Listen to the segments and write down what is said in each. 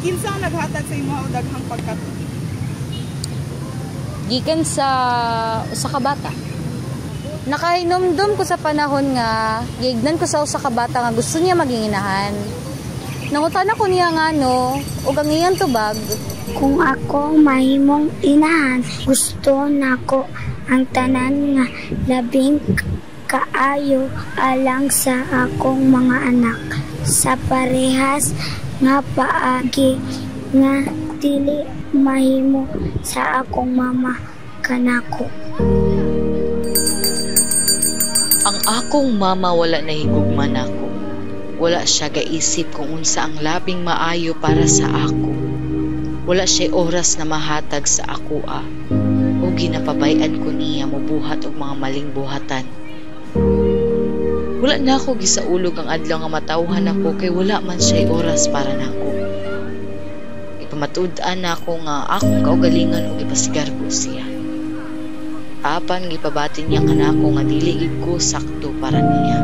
Kinsa ang naghatag sa imo og daghang pagkatuig? Gikan sa usa ka bata. Nakahinumdum ko sa panahon nga giignan ko sa usa ka bata nga gusto niya maging inahan. Nangutan ako niya nga ug ang iyang tubag, kung ako mahimong inahan, gusto nako ang tanan nga labing kaayo alang sa akong mga anak sa parehas nga paagi nga dili mahimo sa akong mama kanako. Ang akong mama wala nahigugman ako. Wala siya gaisip kung unsa ang labing maayo para sa ako. Wala siya oras na mahatag sa ako o ginapabayan ko niya mobuhat og mga maling buhatan. Wala na ako gisaulog ang adlaw nga matawhan ako kay wala man siya oras para nako. Ipamatud-an na ako nga akong kaugalingon og ipasigar ko siya. Apan gipabati niya kanako nga dili gid ko sakto para niya.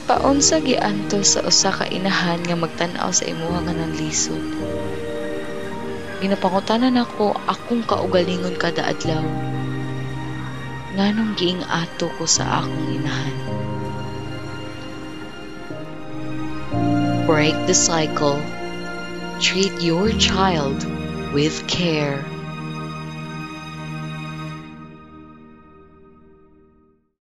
Paunsa gianto sa usa ka inahan nga magtan-aw sa imuha nga nanlisod. Ginapangutanan ako akong kaugalingon kada adlaw. Nganong giing ato ko sa akong inahan. Break the cycle. Treat your child with care.